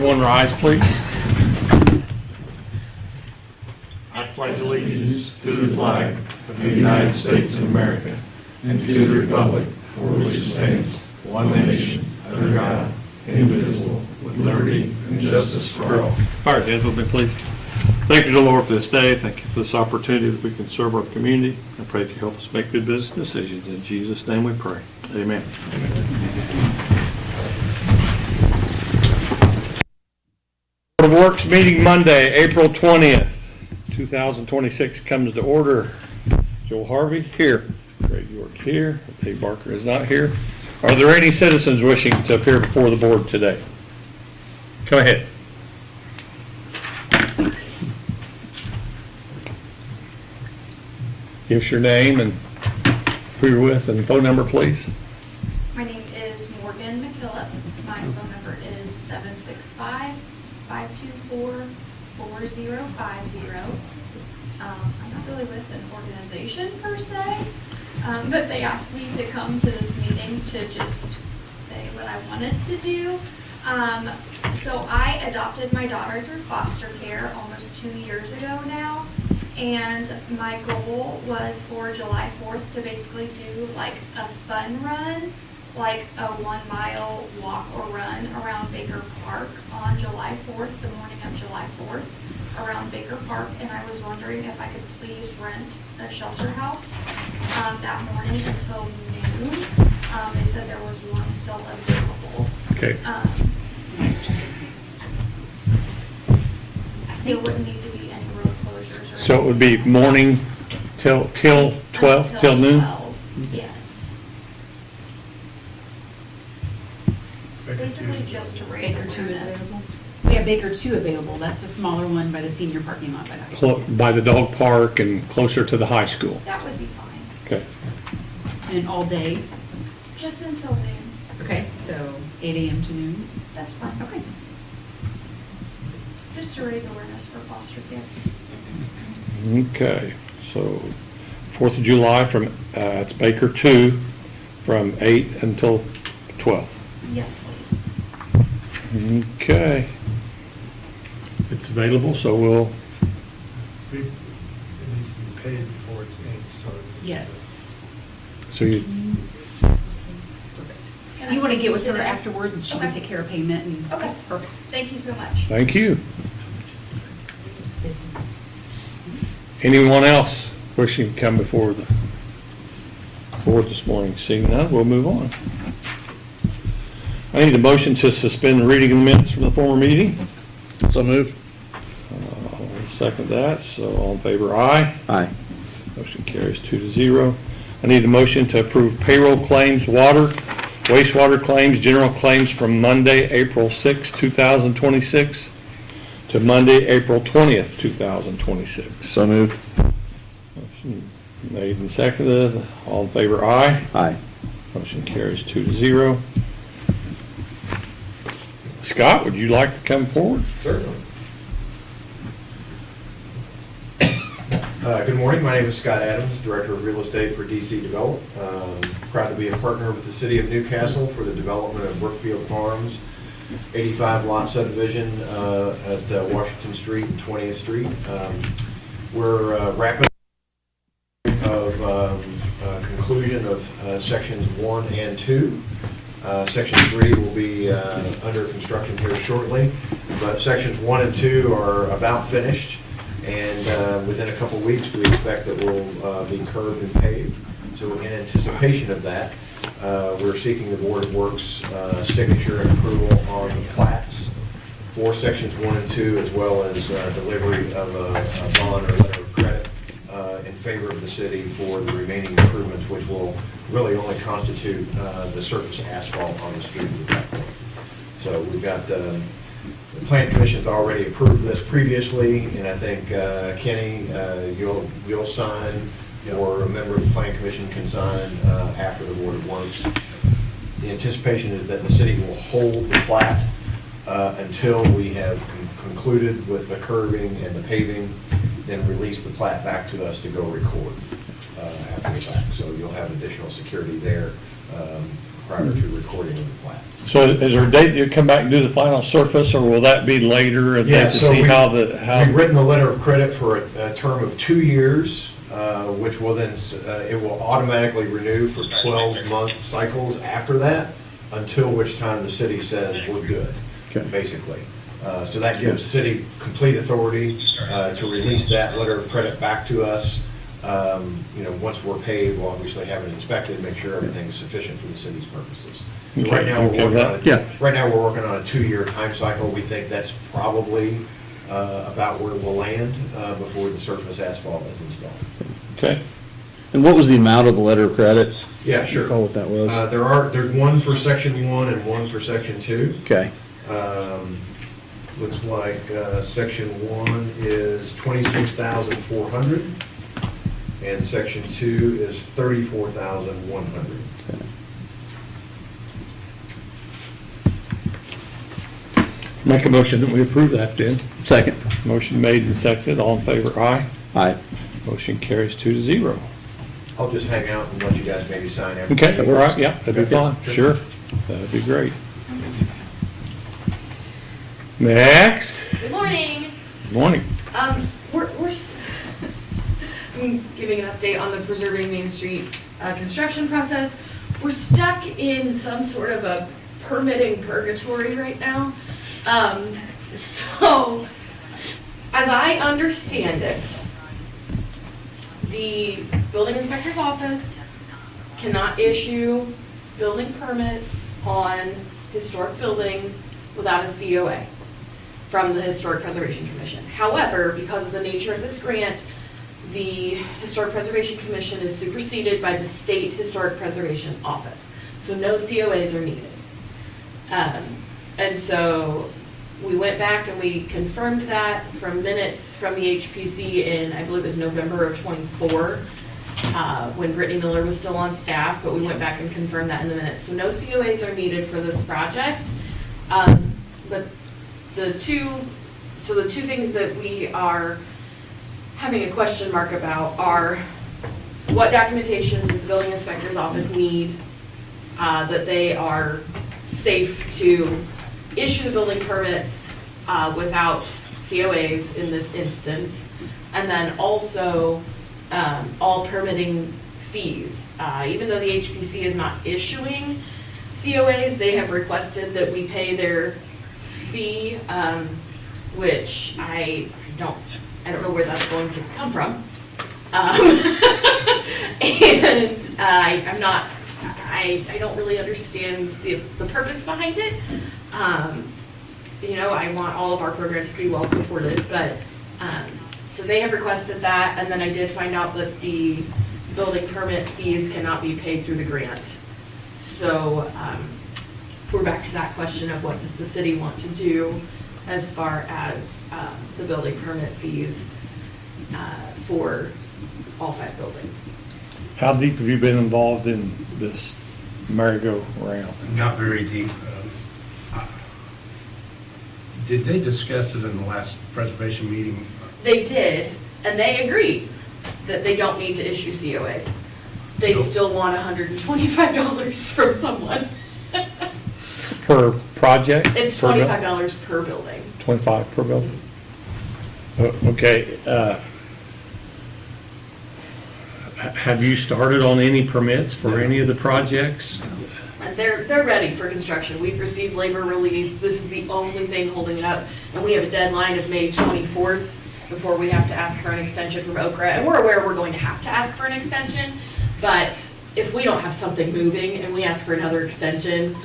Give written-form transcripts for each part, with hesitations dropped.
One rise, please. I pledge allegiance to the flag of the United States of America and to the republic for which it stands, one nation, under God, indivisible, with liberty and justice for all. All right, gentlemen, please. Thank you to the Lord for this day. Thank you for this opportunity that we can serve our community. I pray that you help us make good business decisions. In Jesus' name we pray. Amen. Board of Works meeting Monday, April 20th, 2026 comes to order. Joel Harvey here. Greg York here. Dave Barker is not here. Are there any citizens wishing to appear before the board today? Go ahead. Give us your name and who you're with and phone number, please. My name is Morgan McKillop. My phone number is 765-524-4050. I'm not really with an organization per se, but they asked me to come to this meeting to just say what I wanted to do. So I adopted my daughter through foster care almost 2 years ago now. And my goal was for July 4th to basically do like a fun run, like a 1 mile walk or run around Baker Park on July 4th, the morning of July 4th, around Baker Park. And I was wondering if I could please rent a shelter house that morning until noon. They said there was one still available. Okay. It wouldn't need to be any road closures or So it would be morning till 12, till noon? 12, yes. Basically just to raise Baker 2 is awareness. available? We have Baker 2 available. That's the smaller one by the senior parking lot by the high school. By the dog park and closer to the high school. That would be fine. Okay. And all day. Just until noon. Okay, so 8 a.m. to noon. That's fine. Okay. Just to raise awareness for foster care. Okay, so 4th of July from, it's Baker 2, from 8 until 12. Yes, please. Okay. It's available, so we'll, It needs to be paid before it's inked, so. Yes. so you, Perfect. If you want to get with her Today? afterwards, and she can Okay. take care of payment and. Okay. Perfect. Thank you so much. thank you. Anyone else wishing to come before the board this morning? Seeing none, we'll move on. I need a motion to suspend the reading of the minutes from the former meeting. So moved. I'll second that, so all in favor, aye. Aye. Motion carries 2-0. I need a motion to approve payroll claims, water, wastewater claims, general claims from Monday, April 6, 2026 to Monday, April 20th, 2026. So moved. Motion made and seconded. All in favor, aye. Aye. Motion carries 2-0. Scott, would you like to come forward? Certainly. Good morning, my name is Scott Adams, Director of Real Estate for DC Develop. Proud to be a partner with the City of Newcastle for the development of Brookfield Farms, 85 lot subdivision at Washington Street and 20th Street. We're wrapping up conclusion of sections 1 and 2. Section 3 will be under construction here shortly, but sections 1 and 2 are about finished, and within a couple weeks we expect that we'll be curved and paved. So in anticipation of that, we're seeking the Board of Works signature and approval on the plats for sections 1 and 2, as well as delivery of a bond or letter of credit in favor of the city for the remaining improvements, which will really only constitute the surface asphalt on the streets at that point. So we've got the Plan Commission's already approved this previously, and I think Kenny, you'll sign, or a member of the Plan Commission can sign after the Board of Works. The anticipation is that the city will hold the plat until we have concluded with the curbing and the paving, then release the plat back to us to go record after the fact. So you'll have additional security there prior to recording of the plat. So is there a date you come back and do the final surface, or will that be later and then to see how the, We've written a letter of credit for a term of 2 years, which will then, it will automatically renew for 12-month cycles after that, until which time the city says we're good, Okay. basically. So that gives city complete authority to release that letter of credit back to us. Once we're paid, we'll obviously have it inspected, make sure everything's sufficient for the city's purposes. So Okay, Right now, okay, yeah. right now, we're working on a 2-year time cycle. We think that's probably about where we'll land before the surface asphalt is installed. okay? And what was the amount of the letter of credit? Yeah, sure. Recall what that was? There's one for section 1 and one for section 2. Okay, Looks like section 1 is 26,400, and section 2 is 34,100. okay. Make a motion that we approve that then. Second. Motion made and seconded, all in favor, aye. Aye. Motion carries 2-0. I'll just hang out and let you guys maybe sign after. Okay, all right, yeah, that'd be fine, Okay, sure, that'd be great. Next, Good morning. morning. I'm giving an update on the Preserving Main Street construction process. We're stuck in some sort of a permitting purgatory right now. So, as I understand it, the building inspector's office cannot issue building permits on historic buildings without a COA from the Historic Preservation Commission. However, because of the nature of this grant, the Historic Preservation Commission is superseded by the State Historic Preservation Office. So no COAs are needed. And so we went back and we confirmed that from minutes from the HPC in, I believe it was November of '24, when Brittany Miller was still on staff, but we went back and confirmed that in the minutes. So no COAs are needed for this project. But the two things that we are having a question mark about are what documentation does the building inspector's office need that they are safe to issue the building permits without COAs in this instance, and then also all permitting fees. Even though the HPC is not issuing COAs, they have requested that we pay their fee, which I don't know where that's going to come from. And I don't really understand the purpose behind it. I want all of our programs to be well supported, but, so they have requested that, and then I did find out that the building permit fees cannot be paid through the grant. So, we're back to that question of what does the city want to do as far as the building permit fees for all 5 buildings. How deep have you been involved in this merry-go-round? Not very deep. Did they discuss it in the last preservation meeting? They did, and they agreed that they don't need to issue COAs. They Cool. still want $125 from someone. Per project? It's Per buil- $25 per building. 25 per building? Okay, have you started on any permits for any of the projects? And they're ready for construction. We've received labor release. This is the only thing holding it up. And we have a deadline of May 24th before we have to ask for an extension from Okra. And we're aware we're going to have to ask for an extension, but if we don't have something moving and we ask for another extension,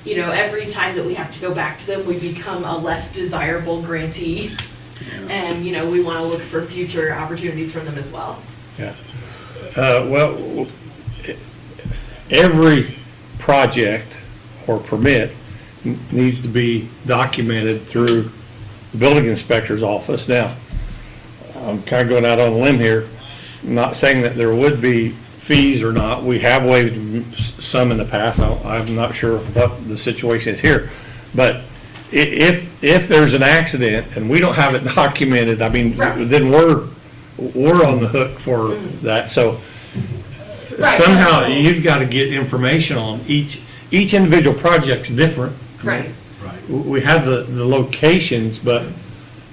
every time that we have to go back to them, we become a less desirable grantee. And, we want to look for future opportunities from them as well. Yeah. Well, every project or permit needs to be documented through the building inspector's office. Now, I'm kind of going out on a limb here, not saying that there would be fees or not. We have waived some in the past. I'm not sure what the situation is here. But if there's an accident and we don't have it documented, I mean, Right. then we're on the hook for that. So Right. somehow you've got to get information on each each individual project's different. Right. Right. We have the locations, but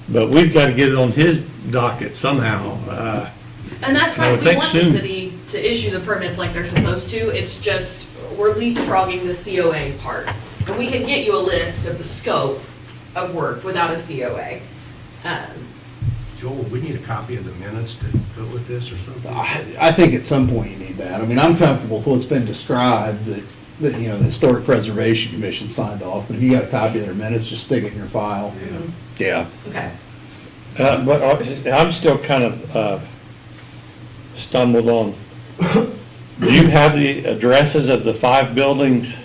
we've got to get it on his docket somehow. And that's I why would we think want the soon. city to issue the permits like they're supposed to. It's just, we're leapfrogging the COA part. And we can get you a list of the scope of work without a COA. Joel, we need a copy of the minutes to go with this or something? I think at some point you need that. I mean, I'm comfortable with what's been described, that, you know, the Historic Preservation Commission signed off, but if you got a copy of their minutes, just stick it in your file. Yeah. Okay. But I'm still kind of stumbled on, do you have the addresses of the 5 buildings?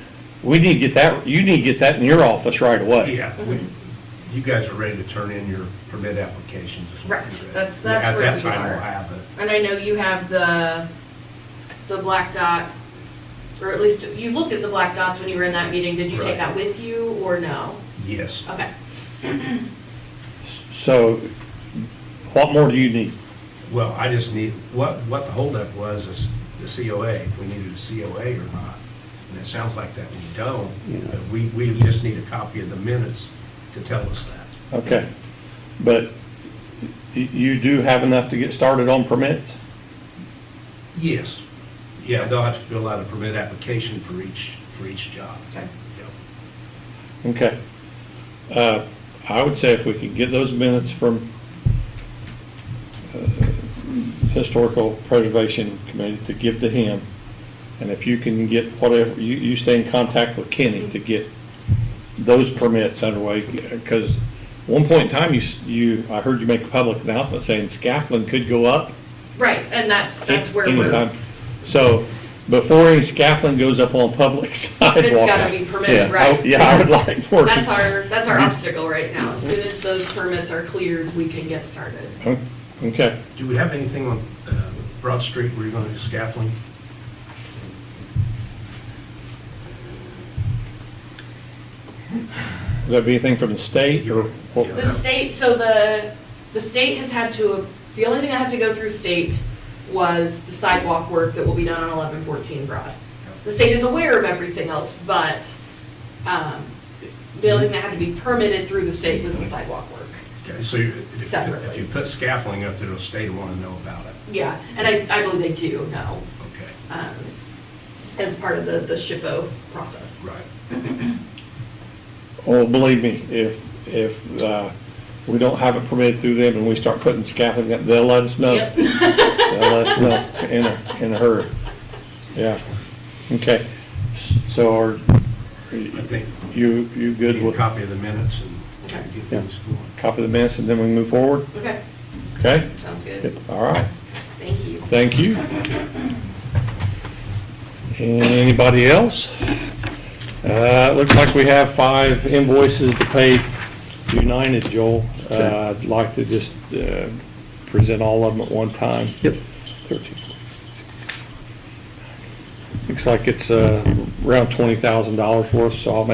We need to get that, you need to get that in your office right away. Yeah, you guys are ready to turn in your permit applications. is what Right, you read. that's At where that we time, are. we'll have it. And I know you have the black dot, or at least you looked at the black dots when you were in that meeting. Did you Right. take that with you or no? Yes. Okay. So what more do you need? Well, I just need, what the holdup was is the COA, if we needed a COA or not. And it sounds like that we don't. But we just need a copy of the minutes to tell us that. Okay, but you do have enough to get started on permits? Yes. Yeah, they'll have to fill out a permit application for each job. Okay. Yep. Okay. I would say if we could get those minutes from Historical Preservation Committee to give to him, and if you can get whatever, you stay in contact with Kenny to get those permits underway, because one point in time, I heard you make a public announcement saying scaffolding could go up Right, and that's where we're, anytime. So before any scaffolding goes up on public sidewalk. it's gotta be permitted, Yeah, right? Yeah, I would like more. That's our obstacle right now. As soon as those permits are cleared, we can get started. Okay. Do we have anything on Broad Street where you're going to do scaffolding? Would that be anything from the state or? what? The state, so the state has had to, the only thing I have to go through state was the sidewalk work that will be done on 1114 Broad. The state is aware of everything else, but the only thing that had to be permitted through the state was the sidewalk work. Okay, so if Separately. you put scaffolding up there, the state will want to know about it. Yeah, and I believe they do know, Okay, as part of the SHPO process. right. Oh, believe me, if we don't have it permitted through them and we start putting scaffolding up, they'll let us know. Yep. They'll let us know in a hurry. Yeah, okay. So are I think you good need a with copy of the minutes and Okay. get things going. copy of the minutes and then we move forward? Okay, Okay? sounds good. All right, Thank you. thank you. Anybody else? Looks like we have 5 invoices to pay United, Joel. I'd like to just present all of them at one time. Yep. 13. Looks like it's around $20,000 worth, so I'll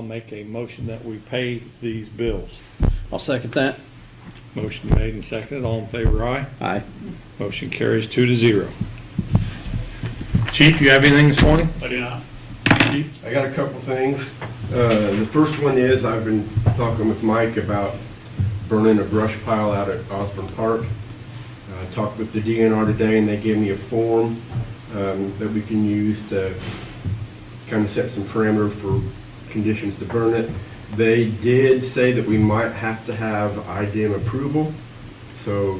make a motion that we pay these bills. I'll second that. Motion made and seconded. All in favor, aye? Aye. Motion carries 2-0. Chief, you have anything this morning? I do not. Chief? I got a couple things. The first one is, I've been talking with Mike about burning a brush pile out at Osborne Park. I talked with the DNR today, and they gave me a form that we can use to kind of set some parameters for conditions to burn it. They did say that we might have to have IDM approval. So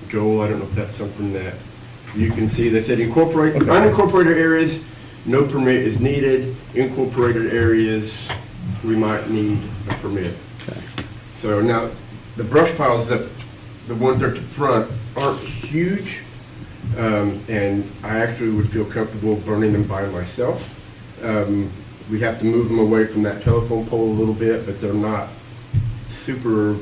Joel, I don't know if that's something that you can see. They said incorporate, unincorporated areas, no permit is needed. Incorporated areas, we might need a permit. So now, the brush piles that, the ones that are at the front aren't huge. And I actually would feel comfortable burning them by myself. We have to move them away from that telephone pole a little bit, but they're not super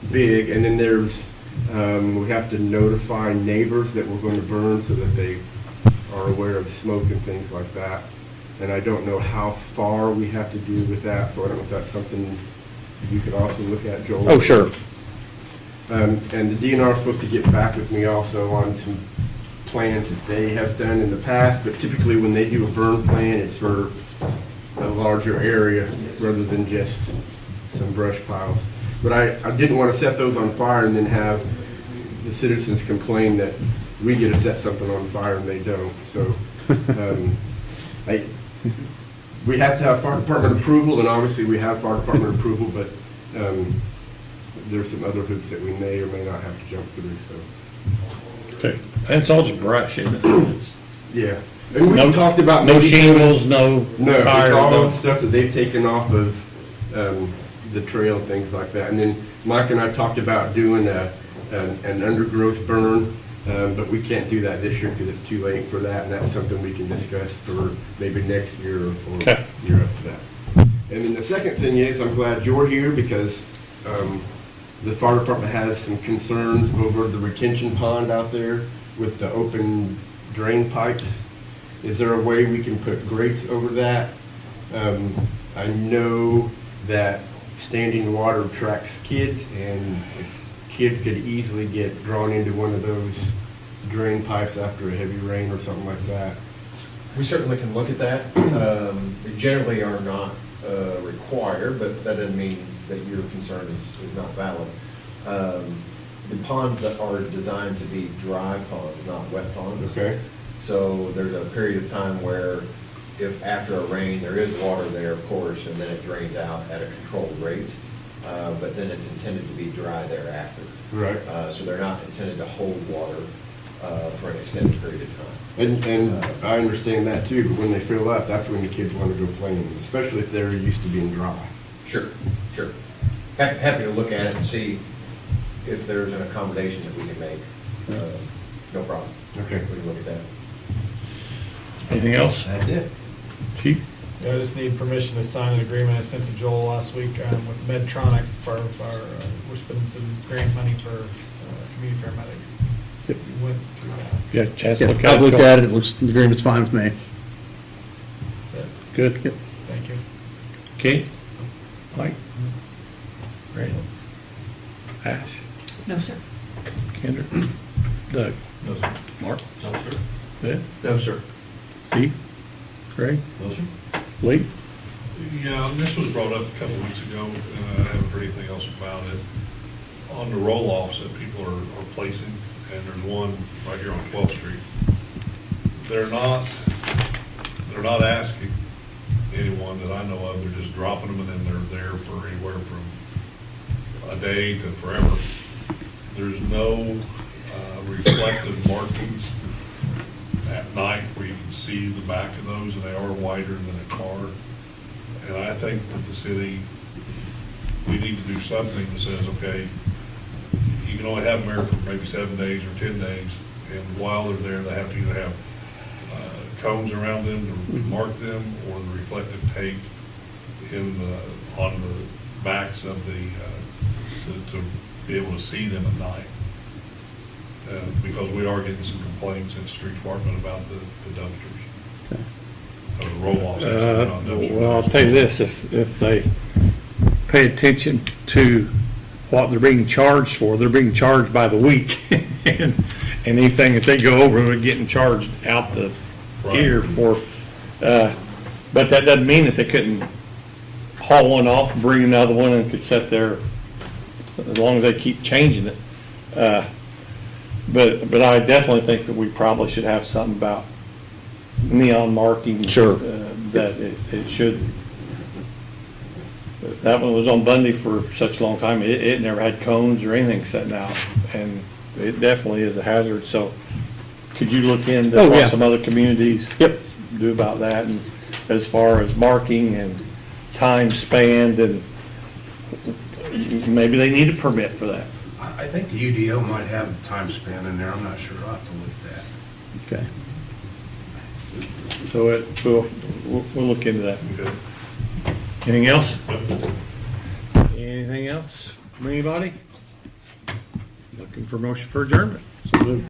big. And then there's, we have to notify neighbors that we're going to burn so that they are aware of smoke and things like that. And I don't know how far we have to do with that, so I don't know if that's something you could also look at, Joel. Oh, sure. And the DNR is supposed to get back with me also on some plans that they have done in the past, but typically when they do a burn plan, it's for a larger area rather than just some brush piles. But I didn't want to set those on fire and then have the citizens complain that we get to set something on fire and they don't. So we have to have fire department approval, and obviously we have fire department approval, but there's some other hoops that we may or may not have to jump through, so, Okay, that's all just brush, isn't it? It's- yeah. And we No- talked about. No maybe- shingles, no No, it's tires, all no. stuff that they've taken off of the trail, and things like that. And then Mike and I talked about doing an undergrowth burn, but we can't do that this year because it's too late for that, and that's something we can discuss for maybe next year or Okay. year after that. And then the second thing is, I'm glad you're here because the fire department has some concerns over the retention pond out there with the open drain pipes. Is there a way we can put grates over that? I know that standing water attracts kids, and a kid could easily get drawn into one of those drain pipes after a heavy rain or something like that. We certainly can look at that. We generally are not required, but that doesn't mean that your concern is not valid. The ponds that are designed to be dry ponds, not wet ponds. Okay? So there's a period of time where if after a rain, there is water there, of course, and then it drains out at a controlled rate, but then it's intended to be dry thereafter. Right. So they're not intended to hold water for an extended period of time. And I understand that too, but when they fill up, that's when the kids want to go playing, especially if they're used to being dry. Sure, sure. Happy to look at it and see if there's an accommodation that we can make. No problem. Okay. We can look at that. Anything else? That's it. Chief? Yeah, I just need permission to sign an agreement I sent to Joel last week with Medtronics for our, we're spending some grant money for community paramedic. Yep. We went through that. You got a chance to Yeah, look at it? I've looked at it, it looks, the agreement's fine with me. That's it. Good. Yep. Thank you. Kate? Mike? Randy? Ash? No, sir. Kendra? Doug? No, sir. Mark? No, sir. Ben? No, sir. Steve? Craig? No, sir. Lee? Yeah, this was brought up a couple of weeks ago, and I haven't heard anything else about it. On the roll-offs that people are placing, and there's one right here on 12th Street. They're not asking anyone that I know of, they're just dropping them, and then they're there for anywhere from a day to forever. There's no reflective markings at night where you can see the back of those, and they are wider than a car. And I think that the city, we need to do something that says, okay, you can only have them there for maybe 7 days or 10 days, and while they're there, they have to either have cones around them to mark them, or the reflective tape on the backs of to be able to see them at night. Because we are getting some complaints in the street department about the dumpsters. Or the roll-offs. Well, I'll tell you this, if they pay attention to what they're being charged for, they're being charged by the week. And anything that they go over, they're getting charged out the ear for. But that doesn't mean that they couldn't haul one off and bring another one and could sit there as long as they keep changing it. But I definitely think that we probably should have something about neon marking. Sure. That it should. That one was on Bundy for such a long time. It never had cones or anything sitting out, and it definitely is a hazard. So could you look into Oh, yeah. what some other communities do about that, and as far as marking and time spanned, and maybe they need a permit for that. I think the UDO might have a time span in there, I'm not sure, I'll have to look at that. Okay. So we'll look into that. Okay. Anything else? Anything else from anybody? Looking for motion for adjournment. So moved.